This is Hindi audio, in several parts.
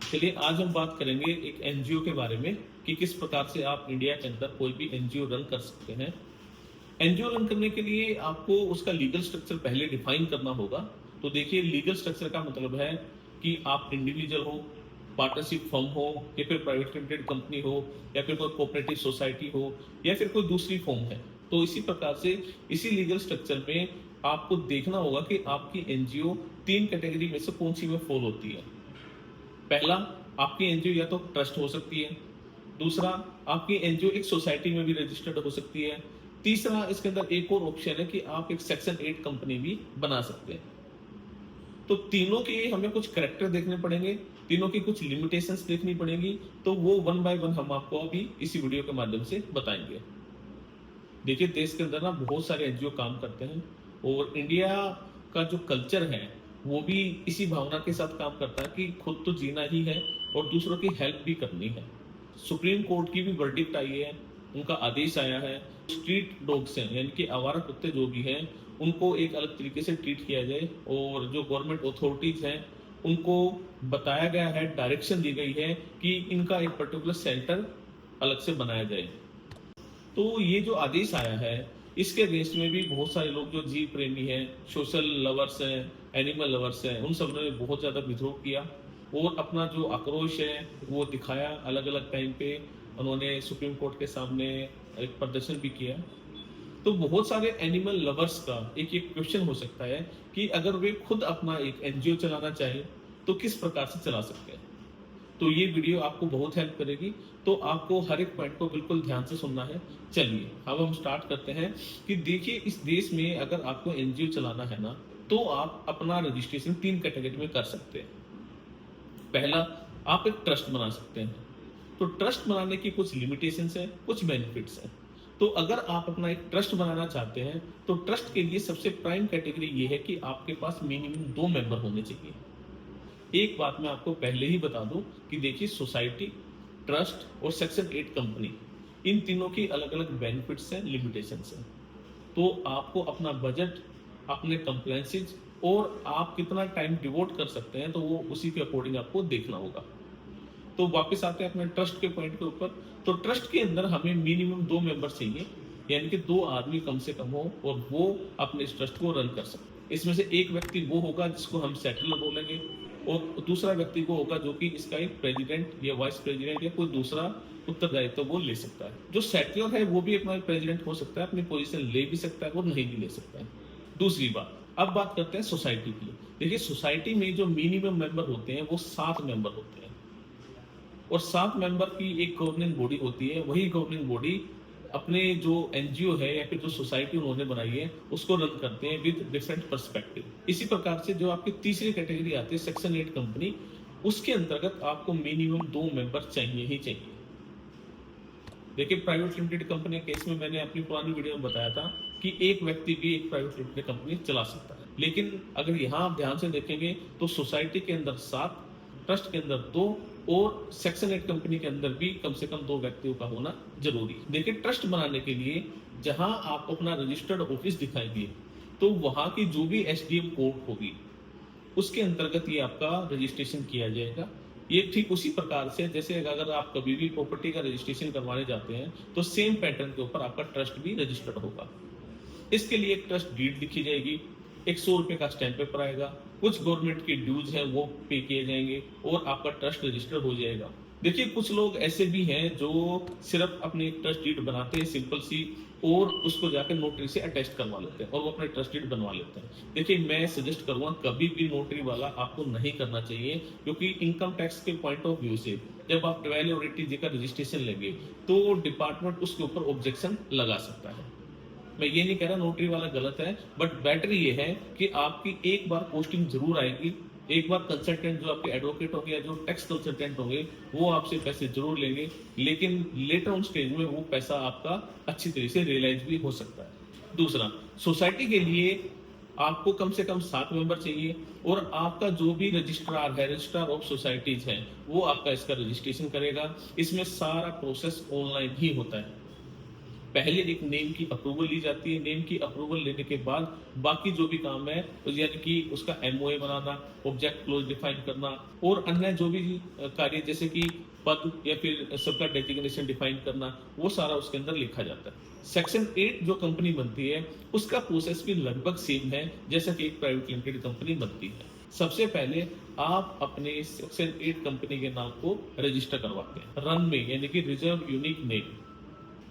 चलिए आज हम बात करेंगे एक एनजीओ के बारे में कि किस प्रकार से आप इंडिया के अंदर कोई भी एनजीओ रन कर सकते हैं। एनजीओ रन करने के लिए आपको उसका लीगल स्ट्रक्चर पहले डिफाइन करना होगा। तो देखिए, लीगल स्ट्रक्चर का मतलब है कि आप इंडिविजुअल हो, पार्टनरशिप फर्म हो, या फिर प्राइवेट लिमिटेड कंपनी हो, या फिर कोई कोऑपरेटिव सोसाइटी हो, या फिर कोई दूसरी फर्म है। तो इसी प्रकार से इसी लीगल स्ट्रक्चर में आपको देखना होगा कि आपकी एनजीओ 3 कैटेगरी में से कौन सी में फॉल होती है। पहला, आपकी एनजीओ या तो ट्रस्ट हो सकती है। दूसरा, आपकी एनजीओ एक सोसाइटी में भी रजिस्टर्ड हो सकती है। तीसरा, इसके अंदर एक और ऑप्शन है कि आप एक सेक्शन 8 कंपनी भी बना सकते हैं। तो तीनों के हमें कुछ कैरेक्टर देखने पड़ेंगे, तीनों की कुछ लिमिटेशंस देखनी पड़ेंगी। तो वो वन बाय वन हम आपको अभी इसी वीडियो के माध्यम से बताएंगे। देखिए, देश के अंदर ना बहुत सारे एनजीओ काम करते हैं और इंडिया का जो कल्चर है वो भी इसी भावना के साथ काम करता है कि खुद तो जीना ही है और दूसरों की हेल्प भी करनी है। सुप्रीम कोर्ट की भी वर्डिक्ट आई है, उनका आदेश आया है। स्ट्रीट डॉग्स हैं, यानी कि आवारा कुत्ते जो भी हैं, उनको एक अलग तरीके से ट्रीट किया जाए और जो गवर्नमेंट अथॉरिटीज हैं उनको बताया गया है, डायरेक्शन दी गई है कि इनका एक पर्टिकुलर सेंटर अलग से बनाया जाए। तो ये जो आदेश आया है इसके अगेंस्ट में भी बहुत सारे लोग जो जीव प्रेमी हैं, सोशल लवर्स हैं, एनिमल लवर्स हैं, उन सब ने बहुत ज़्यादा विद्रोह किया और अपना जो आक्रोश है वो दिखाया। अलग अलग टाइम पे उन्होंने सुप्रीम कोर्ट के सामने एक प्रदर्शन भी किया। तो बहुत सारे एनिमल लवर्स का एक क्वेश्चन हो सकता है कि अगर वे खुद अपना एक एनजीओ चलाना चाहे तो किस प्रकार से चला सकते हैं। तो ये वीडियो आपको बहुत हेल्प करेगी। तो आपको हर एक पॉइंट को बिल्कुल ध्यान से सुनना है। चलिए अब हम स्टार्ट करते हैं कि देखिए, इस देश में अगर आपको एनजीओ चलाना है ना, तो आप अपना रजिस्ट्रेशन 3 कैटेगरी में कर सकते हैं। पहला, आप एक ट्रस्ट बना सकते हैं। तो ट्रस्ट बनाने की कुछ लिमिटेशंस है, कुछ बेनिफिट्स हैं। तो अगर आप अपना एक ट्रस्ट बनाना चाहते हैं तो ट्रस्ट के लिए सबसे प्राइम कैटेगरी ये है कि आपके पास मिनिमम 2 मेंबर होने चाहिए। एक बात मैं आपको पहले ही बता दूं कि देखिए, सोसाइटी, ट्रस्ट और सेक्शन 8 कंपनी, इन तीनों की अलग अलग बेनिफिट्स हैं, लिमिटेशंस हैं। तो आपको अपना बजट, अपने कंप्लायंसेस और आप कितना टाइम डिवोट कर सकते हैं, तो वो उसी के अकॉर्डिंग आपको देखना होगा। तो वापस आते हैं अपने ट्रस्ट के पॉइंट के ऊपर। तो ट्रस्ट के अंदर हमें मिनिमम 2 मेंबर चाहिए, यानी कि 2 आदमी कम से कम हो और वो अपने इस ट्रस्ट को रन कर सकते। इसमें से एक व्यक्ति वो होगा जिसको हम सेटलर बोलेंगे और दूसरा व्यक्ति वो होगा जो कि इसका एक प्रेसिडेंट या वाइस प्रेसिडेंट या कोई दूसरा उत्तरदायित्व वो ले सकता है। जो सेटलर है वो भी अपना प्रेसिडेंट हो सकता है, अपनी पोजीशन ले भी सकता है और नहीं भी ले सकता है। दूसरी बात, अब बात करते हैं सोसाइटी की। देखिए, सोसाइटी में जो मिनिमम मेंबर होते हैं वो 7 मेंबर होते हैं और 7 मेंबर की एक गवर्निंग बॉडी होती है। वही गवर्निंग बॉडी अपने जो एनजीओ है या फिर जो सोसाइटी उन्होंने बनाई है उसको रन करते हैं विद डिफरेंट पर्सपेक्टिव। इसी प्रकार से जो आपकी तीसरी कैटेगरी आती है, सेक्शन 8 कंपनी, उसके अंतर्गत आपको मिनिमम 2 मेंबर चाहिए ही चाहिए। देखिए, प्राइवेट लिमिटेड कंपनी केस में मैंने अपनी पुरानी वीडियो में बताया था कि एक व्यक्ति भी एक प्राइवेट लिमिटेड कंपनी चला सकता है। लेकिन अगर यहाँ आप ध्यान से देखेंगे तो सोसाइटी के अंदर 7, ट्रस्ट के अंदर 2 और सेक्शन 8 कंपनी के अंदर भी कम से कम 2 व्यक्तियों का होना जरूरी है। देखिए, ट्रस्ट बनाने के लिए जहां आप अपना रजिस्टर्ड ऑफिस दिखाएंगे तो वहां की जो भी एसडीएम कोर्ट होगी उसके अंतर्गत ये आपका रजिस्ट्रेशन किया जाएगा। ये ठीक उसी प्रकार से जैसे अगर आप कभी भी प्रॉपर्टी का रजिस्ट्रेशन करवाने जाते हैं तो सेम पैटर्न के ऊपर आपका ट्रस्ट भी रजिस्टर्ड होगा। इसके लिए एक ट्रस्ट डीड लिखी जाएगी, एक 100 रुपए का स्टैंप पेपर आएगा, कुछ गवर्नमेंट के ड्यूज है वो पे किए जाएंगे और आपका ट्रस्ट रजिस्टर हो जाएगा। देखिए, कुछ लोग ऐसे भी हैं जो सिर्फ अपनी ट्रस्ट डीड बनाते हैं सिंपल सी और उसको जाकर नोटरी से अटेस्ट करवा लेते हैं और वो अपने ट्रस्ट डीड बनवा लेते हैं। देखिए, मैं सजेस्ट करूंगा कभी भी नोटरी वाला आपको नहीं करना चाहिए, क्योंकि इनकम टैक्स के पॉइंट ऑफ व्यू से जब आप ट्रैवल ऑडिट का रजिस्ट्रेशन लेंगे तो डिपार्टमेंट उसके ऊपर ऑब्जेक्शन लगा सकता है। मैं ये नहीं कह रहा नोटरी वाला गलत है, बट बेटर ये है कि आपकी एक बार पोस्टिंग जरूर आएगी, एक बार कंसल्टेंट जो आपके एडवोकेट होंगे या जो टैक्स कंसल्टेंट होंगे वो आपसे पैसे जरूर लेंगे, लेकिन लेटर ऑन स्टेज में वो पैसा आपका अच्छी तरह से रियलाइज भी हो सकता है। दूसरा, सोसाइटी के लिए आपको कम से कम 7 मेंबर चाहिए और आपका जो भी रजिस्ट्रार है, रजिस्ट्रार ऑफ सोसाइटीज है, वो आपका इसका रजिस्ट्रेशन करेगा। इसमें सारा प्रोसेस ऑनलाइन ही होता है। पहले एक नेम की अप्रूवल ली जाती है। नेम की अप्रूवल लेने के बाद बाकी जो भी काम है, यानी कि उसका एमओए बनाना, ऑब्जेक्ट क्लोज डिफाइन करना और अन्य जो भी कार्य जैसे कि पद या फिर सबका डेजिग्नेशन डिफाइन करना, वो सारा उसके अंदर लिखा जाता है। सेक्शन 8 जो कंपनी बनती है उसका प्रोसेस भी लगभग सेम है जैसा कि एक प्राइवेट लिमिटेड कंपनी बनती है। सबसे पहले आप अपने सेक्शन 8 कंपनी के नाम को रजिस्टर करवाते हैं रन में, यानी कि रिजर्व यूनिक नेम।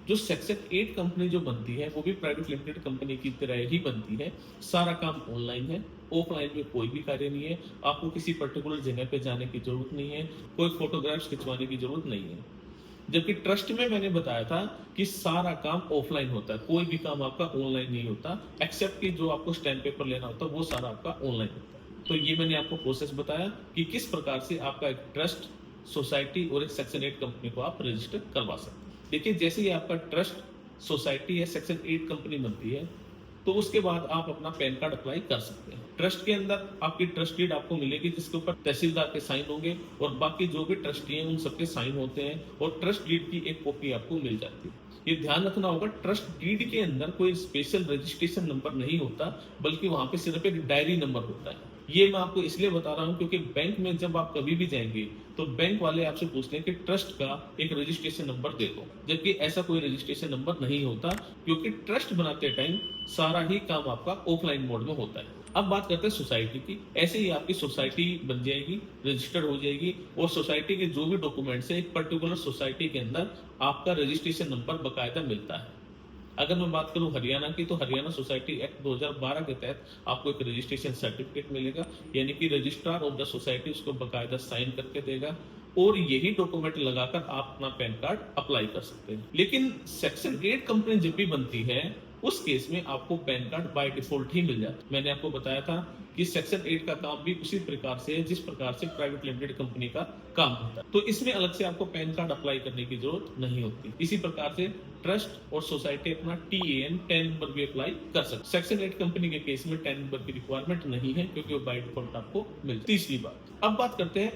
जो सेक्शन 8 कंपनी जो बनती है वो भी प्राइवेट लिमिटेड कंपनी की तरह ही बनती है। सारा काम ऑनलाइन है, ऑफलाइन में कोई भी कार्य नहीं है। आपको किसी पर्टिकुलर जगह पे जाने की जरूरत नहीं है, कोई फोटोग्राफ्स खिंचवाने की जरूरत नहीं है। जबकि ट्रस्ट में मैंने बताया था कि सारा काम ऑफलाइन होता है, कोई भी काम आपका ऑनलाइन नहीं होता, एक्सेप्ट कि जो आपको स्टैम्प पेपर लेना होता है वो सारा आपका ऑनलाइन होता है। तो ये मैंने आपको प्रोसेस बताया कि किस प्रकार से आपका एक ट्रस्ट, सोसाइटी और एक सेक्शन 8 कंपनी को आप रजिस्टर करवा सकते हैं। देखिए, जैसे ही आपका ट्रस्ट, सोसाइटी या सेक्शन 8 कंपनी बनती है तो उसके बाद आप अपना पैन कार्ड अप्लाई कर सकते हैं। ट्रस्ट के अंदर आपकी ट्रस्ट डीड आपको मिलेगी जिसके ऊपर तहसीलदार के साइन होंगे और बाकी जो भी ट्रस्टी हैं उन सबके साइन होते हैं और ट्रस्ट डीड की एक कॉपी आपको मिल जाती है। ये ध्यान रखना होगा, ट्रस्ट डीड के अंदर कोई स्पेशल रजिस्ट्रेशन नंबर नहीं होता, बल्कि वहां पे सिर्फ एक डायरी नंबर होता है। ये मैं आपको इसलिए बता रहा हूं क्योंकि बैंक में जब आप कभी भी जाएंगे तो बैंक वाले आपसे पूछते हैं कि ट्रस्ट का एक रजिस्ट्रेशन नंबर दे दो, जबकि ऐसा कोई रजिस्ट्रेशन नंबर नहीं होता क्योंकि ट्रस्ट बनाते टाइम सारा ही काम आपका ऑफलाइन मोड में होता है। अब बात करते हैं सोसाइटी की। ऐसे ही आपकी सोसाइटी बन जाएगी, रजिस्टर्ड हो जाएगी और सोसाइटी के जो भी डॉक्यूमेंट्स है एक पर्टिकुलर सोसाइटी के अंदर आपका रजिस्ट्रेशन नंबर बकायदा मिलता है। अगर मैं बात करूं हरियाणा की, तो हरियाणा सोसाइटी एक्ट 2012 के तहत आपको एक रजिस्ट्रेशन सर्टिफिकेट मिलेगा, यानी कि रजिस्ट्रार ऑफ द सोसाइटी उसको बकायदा साइन करके देगा और यही डॉक्यूमेंट लगाकर आप अपना पैन कार्ड अप्लाई कर सकते हैं। लेकिन सेक्शन 8 कंपनी जब भी बनती है उस केस में आपको पैन कार्ड बाय डिफॉल्ट ही मिल जाता है। मैंने आपको बताया था कि सेक्शन 8 का काम भी उसी प्रकार से है जिस प्रकार से प्राइवेट लिमिटेड कंपनी का काम होता है, तो इसमें अलग से आपको पैन कार्ड अप्लाई करने की जरूरत नहीं होती। इसी प्रकार से ट्रस्ट और सोसाइटी अपना TAN 10 नंबर भी अप्लाई कर सकते। सेक्शन 8 कंपनी के केस में 10 नंबर की रिक्वायरमेंट नहीं है क्योंकि वो बाय डिफॉल्ट आपको मिलती है। तीसरी बात, अब बात करते हैं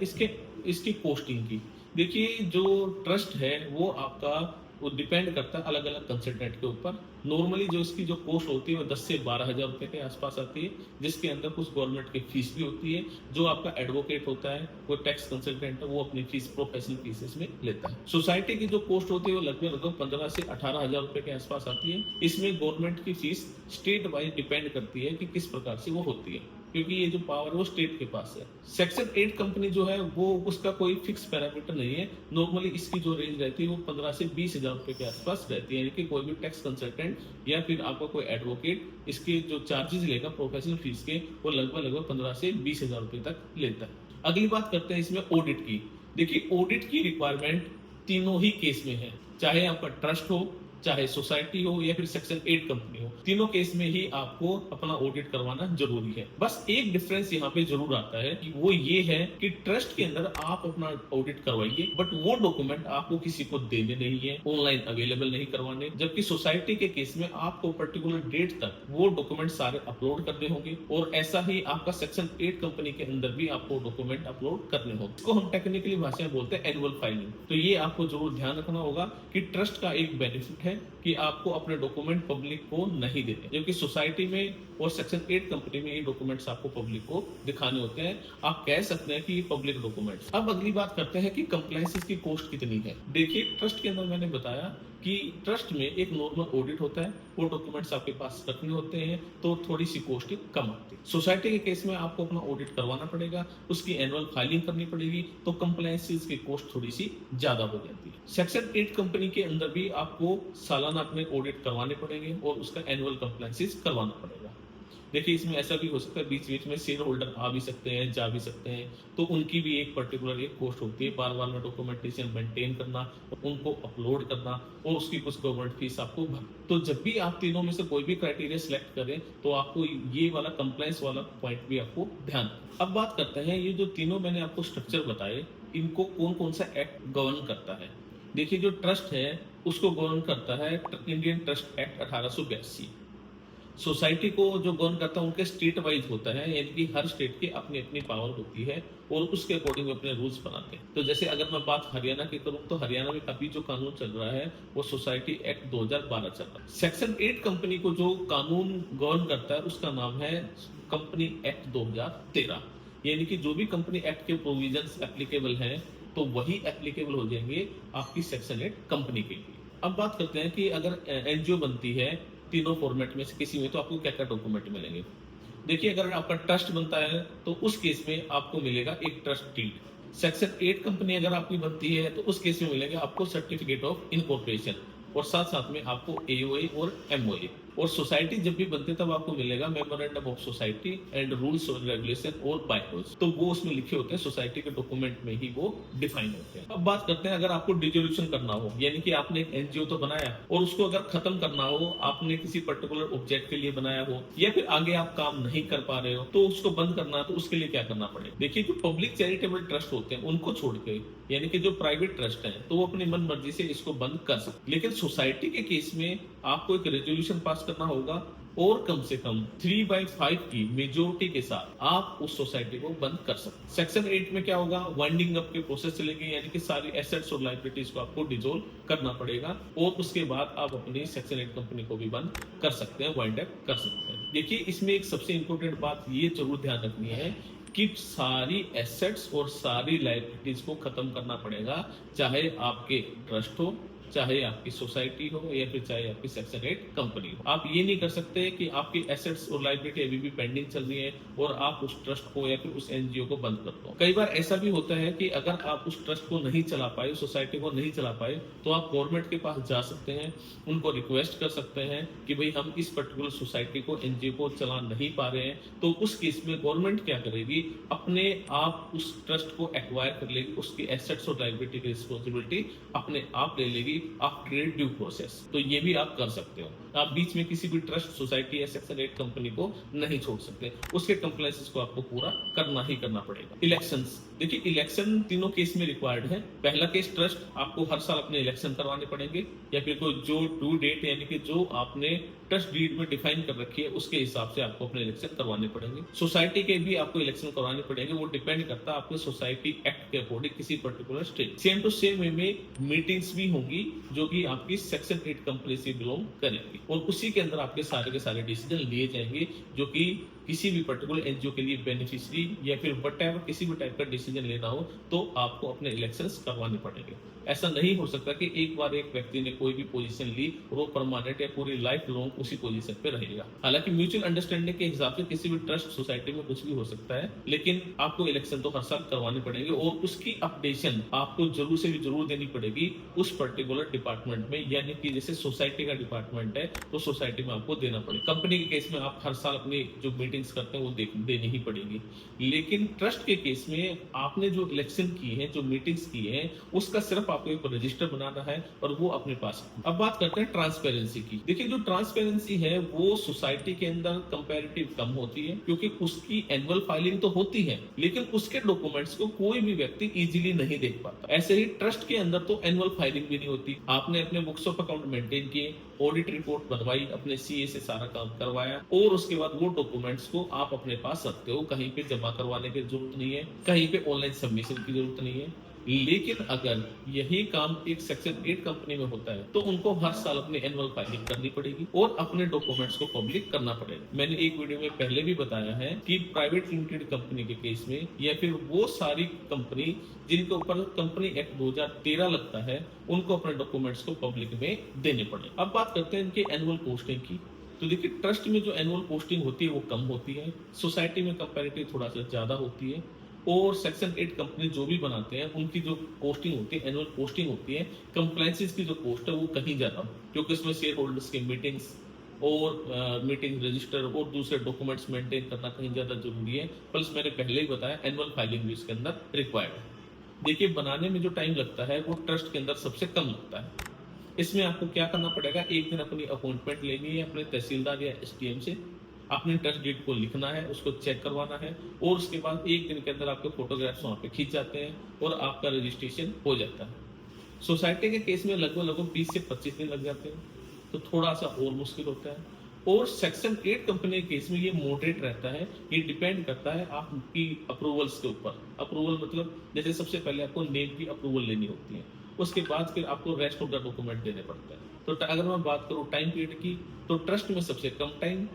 इसकी कॉस्टिंग की। देखिए, जो ट्रस्ट है वो आपका वो डिपेंड करता है अलग अलग कंसल्टेंट के ऊपर। नॉर्मली जो इसकी जो कॉस्ट होती है वो 10 से 12 हजार रुपए के आसपास आती है, जिसके अंदर कुछ गवर्नमेंट की फीस भी होती है। जो आपका एडवोकेट होता है, वो टैक्स कंसल्टेंट है, वो अपनी फीस प्रोफेशनल फीस इसमें लेता है। सोसाइटी की जो कॉस्ट होती है वो लगभग 15 से 18 हजार रुपए के आसपास आती है। इसमें गवर्नमेंट की फीस स्टेट वाइज डिपेंड करती है कि किस प्रकार से वो होती है, क्योंकि ये जो पावर है वो स्टेट के पास है। सेक्शन 8 कंपनी जो है वो उसका कोई फिक्स पैरामीटर नहीं है। नॉर्मली इसकी जो रेंज रहती है वो 15 से 20 हजार रुपए के आसपास रहती है, यानी कि कोई भी टैक्स कंसल्टेंट या फिर आपका कोई एडवोकेट इसके जो चार्जेस लेगा प्रोफेशनल फीस के, वो लगभग 15 से 20 हजार रुपए तक लेता है। अगली बात करते हैं इसमें ऑडिट की। देखिए, ऑडिट की रिक्वायरमेंट तीनों ही केस में है, चाहे आपका ट्रस्ट हो, चाहे सोसाइटी हो या फिर सेक्शन 8 कंपनी हो, तीनों केस में ही आपको अपना ऑडिट करवाना जरूरी है। बस एक डिफरेंस यहाँ पे जरूर आता है कि वो ये है कि ट्रस्ट के अंदर आप अपना ऑडिट करवाइए, बट वो डॉक्यूमेंट आपको किसी को देने नहीं है, ऑनलाइन अवेलेबल नहीं करवाने। जबकि सोसाइटी के केस में आपको पर्टिकुलर डेट तक वो डॉक्यूमेंट सारे अपलोड करने होंगे और ऐसा ही आपका सेक्शन 8 कंपनी के अंदर भी आपको डॉक्यूमेंट अपलोड करने होंगे। इसको हम टेक्निकली भाषा में बोलते हैं एनुअल फाइलिंग। तो ये आपको जरूर ध्यान रखना होगा कि ट्रस्ट का एक बेनिफिट है कि आपको अपने डॉक्यूमेंट पब्लिक को नहीं देते, जबकि सोसाइटी में और सेक्शन 8 कंपनी में ये डॉक्यूमेंट्स आपको पब्लिक को दिखाने होते हैं। आप कह सकते हैं कि ये पब्लिक डॉक्यूमेंट्स। अब अगली बात करते हैं कि कंप्लायंसेस की कॉस्ट कितनी है। देखिए, ट्रस्ट के अंदर मैंने बताया कि ट्रस्ट में एक नॉर्मल ऑडिट होता है, वो डॉक्यूमेंट्स आपके पास रखने होते हैं, तो थोड़ी सी कॉस्ट कम आती है। सोसाइटी के केस में आपको अपना ऑडिट करवाना पड़ेगा, उसकी एनुअल फाइलिंग करनी पड़ेगी, तो कंप्लायंसेस की कॉस्ट थोड़ी सी ज्यादा हो जाती है। सेक्शन 8 कंपनी के अंदर भी आपको सालाना अपने ऑडिट करवाने पड़ेंगे और उसका एनुअल कंप्लायंसेस करवाना पड़ेगा। देखिए, इसमें ऐसा भी हो सकता है बीच बीच में शेयर होल्डर आ भी सकते हैं, जा भी सकते हैं, तो उनकी भी एक पर्टिकुलर एक कॉस्ट होती है। बार बार में डॉक्यूमेंटेशन मेंटेन करना, उनको अपलोड करना और उसकी कुछ गवर्नमेंट फीस आपको भर। तो जब भी आप तीनों में से कोई भी क्राइटेरिया सिलेक्ट करें तो आपको ये वाला कंप्लायंस वाला पॉइंट भी आपको ध्यान। अब बात करते हैं, ये जो तीनों मैंने आपको स्ट्रक्चर बताए, इनको कौन कौन सा एक्ट गवर्न करता है। देखिए, जो ट्रस्ट है उसको गवर्न करता है इंडियन ट्रस्ट एक्ट 1882। सोसाइटी को जो गवर्न करता है उनके स्टेट वाइज होता है, यानी कि हर स्टेट की अपनी अपनी पावर होती है और उसके अकॉर्डिंग अपने रूल्स बनाते हैं। तो जैसे अगर मैं बात हरियाणा की करूं तो हरियाणा में अभी जो कानून चल रहा है वो सोसाइटी एक्ट 2012 चल रहा है। सेक्शन 8 कंपनी को जो कानून गवर्न करता है उसका नाम है कंपनी एक्ट 2013। यानी कि जो भी कंपनी एक्ट के प्रोविजंस एप्लीकेबल हैं तो वही एप्लीकेबल हो जाएंगे आपकी सेक्शन 8 कंपनी के लिए। अब बात करते हैं कि अगर एनजीओ बनती है तीनों फॉर्मेट में से किसी में, तो आपको क्या क्या डॉक्यूमेंट मिलेंगे। देखिए, अगर आपका ट्रस्ट बनता है तो उस केस में आपको मिलेगा एक ट्रस्ट डीड। सेक्शन 8 कंपनी अगर आपकी बनती है तो उस केस में मिलेगा आपको सर्टिफिकेट ऑफ इनकॉर्पोरेशन और साथ साथ में आपको एओए और एमओए। और सोसाइटी जब भी बनती है तब आपको मिलेगा memorandum of society and rules और रेगुलेशन और बायलॉज। तो वो उसमें लिखे होते हैं, सोसाइटी के डॉक्यूमेंट में ही वो डिफाइन होते हैं। अब बात करते हैं अगर आपको डिसोल्यूशन करना हो, यानी कि आपने एक एनजीओ तो बनाया और उसको अगर खत्म करना हो, आपने किसी पर्टिकुलर ऑब्जेक्ट के लिए बनाया हो या फिर आगे आप काम नहीं कर पा रहे हो तो उसको बंद करना है, तो उसके लिए क्या करना पड़ेगा। देखिए, जो पब्लिक चैरिटेबल ट्रस्ट होते हैं उनको छोड़ के, यानी कि जो प्राइवेट ट्रस्ट है, तो वो अपनी मन मर्जी से इसको बंद कर सकते। लेकिन सोसाइटी के केस में आपको एक रेजोल्यूशन पास करना होगा और कम से कम 3/5 की मेजोरिटी के साथ आप उस सोसाइटी को बंद कर सकते। सेक्शन 8 में क्या होगा, वाइंडिंग अप के प्रोसेस चलेंगे, यानी कि सारी एसेट्स और लायबिलिटीज को आपको डिसॉल्व करना पड़ेगा और उसके बाद आप अपनी सेक्शन 8 कंपनी को भी बंद कर सकते हैं, वाइंड अप कर सकते हैं। देखिए, इसमें एक सबसे इंपॉर्टेंट बात ये जरूर ध्यान रखनी है कि सारी एसेट्स और सारी लायबिलिटीज को खत्म करना पड़ेगा, चाहे आपके ट्रस्ट हो, चाहे आपकी सोसाइटी हो या फिर चाहे आपकी सेक्शन 8 कंपनी हो। आप ये नहीं कर सकते कि आपकी एसेट्स और लायबिलिटी अभी भी पेंडिंग चल रही है और आप उस ट्रस्ट को या फिर उस एनजीओ को बंद कर दो। कई बार ऐसा भी होता है कि अगर आप उस ट्रस्ट को नहीं चला पाए, सोसाइटी को नहीं चला पाए, तो आप गवर्नमेंट के पास जा सकते हैं, उनको रिक्वेस्ट कर सकते हैं कि भाई हम इस पर्टिकुलर सोसाइटी को, एनजीओ को चला नहीं पा रहे हैं। तो उस केस में गवर्नमेंट क्या करेगी, अपने आप उस ट्रस्ट को एक्वायर कर लेगी, उसकी एसेट्स और लायबिलिटी की रिस्पॉन्सिबिलिटी अपने आप ले लेगी आफ्टर ड्यू प्रोसेस। तो ये भी आप कर सकते हो। आप बीच में किसी भी ट्रस्ट, सोसाइटी या सेक्शन 8 कंपनी को नहीं छोड़ सकते, उसके कंप्लायंसेस को आपको पूरा करना ही करना पड़ेगा। इलेक्शंस, देखिए इलेक्शन तीनों केस में रिक्वायर्ड है। पहला केस ट्रस्ट, आपको हर साल अपने इलेक्शन करवाने पड़ेंगे या फिर कोई जो ड्यू डेट यानी कि जो आपने ट्रस्ट डीड में डिफाइन कर रखी है उसके हिसाब से आपको अपने इलेक्शन करवाने पड़ेंगे। सोसाइटी के भी आपको इलेक्शन करवाने पड़ेंगे, वो डिपेंड करता है आपके सोसाइटी एक्ट के अकॉर्डिंग किसी particular state. Same to same way में मीटिंग्स भी होंगी जो कि आपकी सेक्शन 8 कंपनी से बिलोंग करेंगी और उसी के अंदर आपके सारे के सारे डिसीजन लिए जाएंगे जो कि किसी भी पर्टिकुलर एनजीओ के लिए बेनिफिशियरी या फिर वटएवर किसी भी टाइप का डिसीजन लेना हो तो आपको अपने इलेक्शंस करवाने पड़ेंगे। ऐसा नहीं हो सकता कि एक बार एक व्यक्ति ने कोई भी पोजीशन ली और वो परमानेंट या पूरी लाइफ लॉन्ग उसी पोजीशन पे रहेगा। हालांकि म्यूचुअल अंडरस्टैंडिंग के हिसाब से किसी भी ट्रस्ट सोसाइटी में कुछ भी हो सकता है, लेकिन आपको इलेक्शन तो हर साल करवाने पड़ेंगे और उसकी अपडेशन आपको जरूर से भी जरूर देनी पड़ेगी उस पर्टिकुलर डिपार्टमेंट में। यानी कि जैसे सोसाइटी का डिपार्टमेंट है तो सोसाइटी में आपको देना पड़ेगा। कंपनी के केस में आप हर साल अपनी जो मीटिंग्स करते हैं वो देनी ही पड़ेगी। लेकिन ट्रस्ट के केस में आपने जो इलेक्शन की है, जो मीटिंग्स की है, उसका सिर्फ आपको एक रजिस्टर बनाना है और वो अपने पास। अब बात करते हैं ट्रांसपेरेंसी की। देखिए, जो ट्रांसपेरेंसी है वो सोसाइटी के अंदर कंपैरेटिव कम होती है क्योंकि उसकी एनुअल फाइलिंग तो होती है लेकिन उसके डॉक्यूमेंट्स को कोई भी व्यक्ति इजीली नहीं देख पाता। ऐसे ही ट्रस्ट के अंदर तो एनुअल फाइलिंग भी नहीं होती। आपने अपने बुक्स ऑफ अकाउंट मेंटेन किए, ऑडिट रिपोर्ट बनवाई, अपने सीए से सारा काम करवाया और उसके बाद वो डॉक्यूमेंट्स को आप अपने पास रखते हो। कहीं पे जमा करवाने की जरूरत नहीं है, कहीं पे ऑनलाइन सबमिशन की जरूरत नहीं है। लेकिन अगर यही काम एक सेक्शन 8 कंपनी में होता है तो उनको हर साल अपनी एनुअल फाइलिंग करनी पड़ेगी और अपने डॉक्यूमेंट्स को पब्लिक करना पड़ेगा। मैंने एक वीडियो में पहले भी बताया है कि प्राइवेट लिमिटेड कंपनी के केस में या फिर वो सारी कंपनी जिनके ऊपर कंपनी एक्ट 2013 लगता है उनको अपने डॉक्यूमेंट्स को पब्लिक में देने पड़े। अब बात करते हैं इनके एनुअल पोस्टिंग की। तो देखिए, ट्रस्ट में जो एनुअल पोस्टिंग होती है वो कम होती है, सोसाइटी में कंपैरेटिव थोड़ा सा ज्यादा होती है और सेक्शन 8 कंपनी जो भी बनाते हैं उनकी जो पोस्टिंग होती है, एनुअल पोस्टिंग होती है, कंप्लायंसेस की जो पोस्ट है वो कहीं ज्यादा हो क्योंकि उसमें शेयर होल्डर्स की मीटिंग्स और मीटिंग रजिस्टर और दूसरे डॉक्यूमेंट्स मेंटेन करना कहीं ज्यादा जरूरी है। प्लस मैंने पहले ही बताया एनुअल फाइलिंग भी इसके अंदर रिक्वायर्ड है। देखिए, बनाने में जो टाइम लगता है वो ट्रस्ट के अंदर सबसे कम लगता है। इसमें आपको क्या करना पड़ेगा, एक दिन अपनी अपॉइंटमेंट लेनी है अपने तहसीलदार या एसडीएम से, अपने ट्रस्ट डीड को लिखना है, उसको चेक करवाना है और उसके बाद एक दिन के अंदर आपके फोटोग्राफ्स वहां पे खींच जाते हैं और आपका रजिस्ट्रेशन हो जाता है। सोसाइटी के केस में लगभग 20 से 25 दिन लग जाते हैं, तो थोड़ा सा और मुश्किल होता है। और सेक्शन 8 कंपनी के केस में ये मॉडरेट रहता है, ये डिपेंड करता है आपकी अप्रूवल्स के ऊपर। अप्रूवल मतलब जैसे सबसे पहले आपको नेम की अप्रूवल लेनी होती है, उसके बाद फिर आपको रेस्ट ऑफ द डॉक्यूमेंट देने पड़ते हैं। तो अगर मैं बात करूँ टाइम पीरियड की, तो ट्रस्ट में सबसे कम टाइम,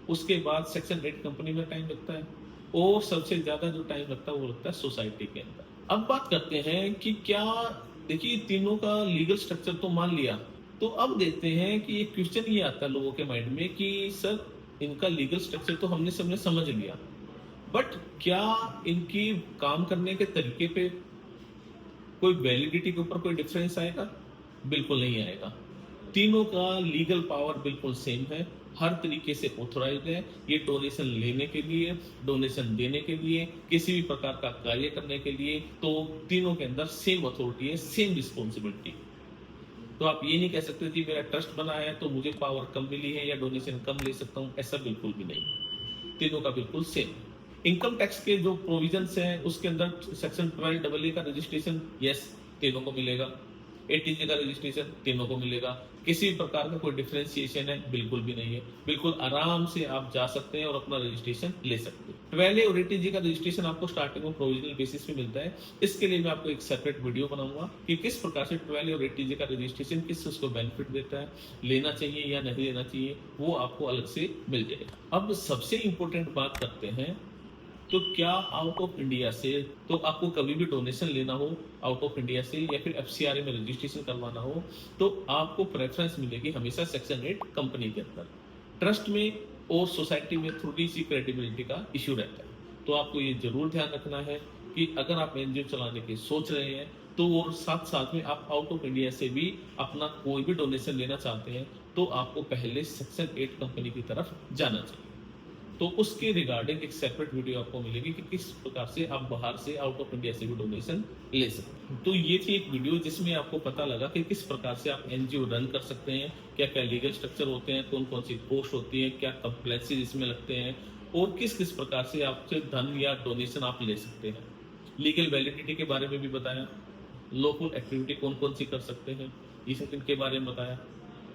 उसके बाद सेक्शन 8 कंपनी में टाइम लगता है, और सबसे ज्यादा जो टाइम लगता है वो लगता है सोसाइटी के अंदर। अब बात करते हैं कि क्या, देखिए तीनों का लीगल स्ट्रक्चर तो मान लिया, तो अब देखते हैं कि एक क्वेश्चन ये आता है लोगों के माइंड में कि सर इनका लीगल स्ट्रक्चर तो हमने सबने समझ लिया, बट क्या इनकी काम करने के तरीके पे कोई वैलिडिटी के ऊपर कोई डिफरेंस आएगा? बिल्कुल नहीं आएगा। तीनों का लीगल पावर बिल्कुल सेम है, हर तरीके से ऑथोराइज्ड है। ये डोनेशन लेने के लिए, डोनेशन देने के लिए, किसी भी प्रकार का कार्य करने के लिए, तो तीनों के अंदर सेम अथॉरिटी है, सेम रिस्पॉन्सिबिलिटी। तो आप ये नहीं कह सकते कि मेरा ट्रस्ट बना है तो मुझे पावर कम मिली है या डोनेशन कम ले सकता हूं, ऐसा बिल्कुल भी नहीं। तीनों का बिल्कुल सेम। इनकम टैक्स के जो प्रोविजंस हैं उसके अंदर सेक्शन 12AA का रजिस्ट्रेशन यस तीनों को मिलेगा, 18J का रजिस्ट्रेशन तीनों को मिलेगा। किसी भी प्रकार का कोई डिफरेंशिएशन है बिल्कुल भी नहीं है, बिल्कुल आराम से आप जा सकते हैं और अपना रजिस्ट्रेशन ले सकते हैं। 12A और 18J का रजिस्ट्रेशन आपको स्टार्टिंग में प्रोविजनल बेसिस पे मिलता है। इसके लिए मैं आपको एक सेपरेट वीडियो बनाऊंगा कि किस प्रकार से 12A और 18J का रजिस्ट्रेशन किस चीज को बेनिफिट देता है, लेना चाहिए या नहीं लेना चाहिए, वो आपको अलग से मिल जाएगा। अब सबसे इंपॉर्टेंट बात करते हैं, तो क्या आउट ऑफ इंडिया से, तो आपको कभी भी डोनेशन लेना हो आउट ऑफ इंडिया से या फिर FCRA में रजिस्ट्रेशन करवाना हो, तो आपको प्रेफरेंस मिलेगी हमेशा सेक्शन 8 कंपनी के अंदर। ट्रस्ट में और सोसाइटी में थोड़ी सी क्रेडिबिलिटी का इश्यू रहता है। तो आपको ये जरूर ध्यान रखना है कि अगर आप NGO चलाने की सोच रहे हैं, तो और साथ साथ में आप आउट ऑफ इंडिया से भी अपना कोई भी डोनेशन लेना चाहते हैं, तो आपको पहले सेक्शन 8 कंपनी की तरफ जाना चाहिए। तो उसके रिगार्डिंग एक सेपरेट वीडियो आपको मिलेगी कि किस प्रकार से आप बाहर से आउट ऑफ इंडिया से भी डोनेशन ले सकते हैं। तो ये थी एक वीडियो जिसमें आपको पता लगा कि किस प्रकार से आप NGO रन कर सकते हैं, क्या क्या लीगल स्ट्रक्चर होते हैं, कौन कौन सी पोस्ट होती है, क्या कम्प्लेक्सेस इसमें लगते हैं, और किस किस प्रकार से आपसे धन या डोनेशन आप ले सकते हैं। लीगल वैलिडिटी के बारे में भी बताया, लॉफुल एक्टिविटी कौन कौन सी कर सकते हैं इनके बारे में बताया,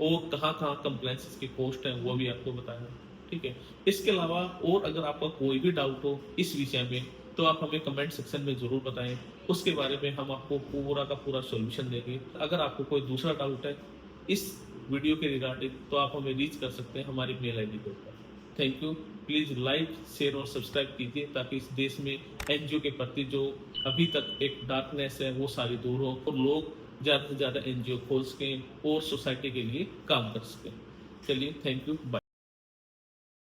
और कहाँ कहाँ कम्प्लेक्सेस की पोस्ट है वो भी आपको बताया। ठीक है, इसके अलावा और अगर आपका कोई भी डाउट हो इस विषय में, तो आप हमें कमेंट सेक्शन में जरूर बताएं, उसके बारे में हम आपको पूरा का पूरा सॉल्यूशन देंगे। अगर आपको कोई दूसरा डाउट है इस वीडियो के रिगार्डिंग, तो आप हमें रीच कर सकते हैं हमारी मेल ID के ऊपर। Thank you. Please like, share और सब्सक्राइब कीजिए, ताकि इस देश में NGO के प्रति जो अभी तक एक डार्कनेस है वो सारी दूर हो और लोग ज्यादा से ज्यादा NGO खोल सकें और सोसाइटी के लिए काम कर सकें। चलिए, थैंक यू, बाय।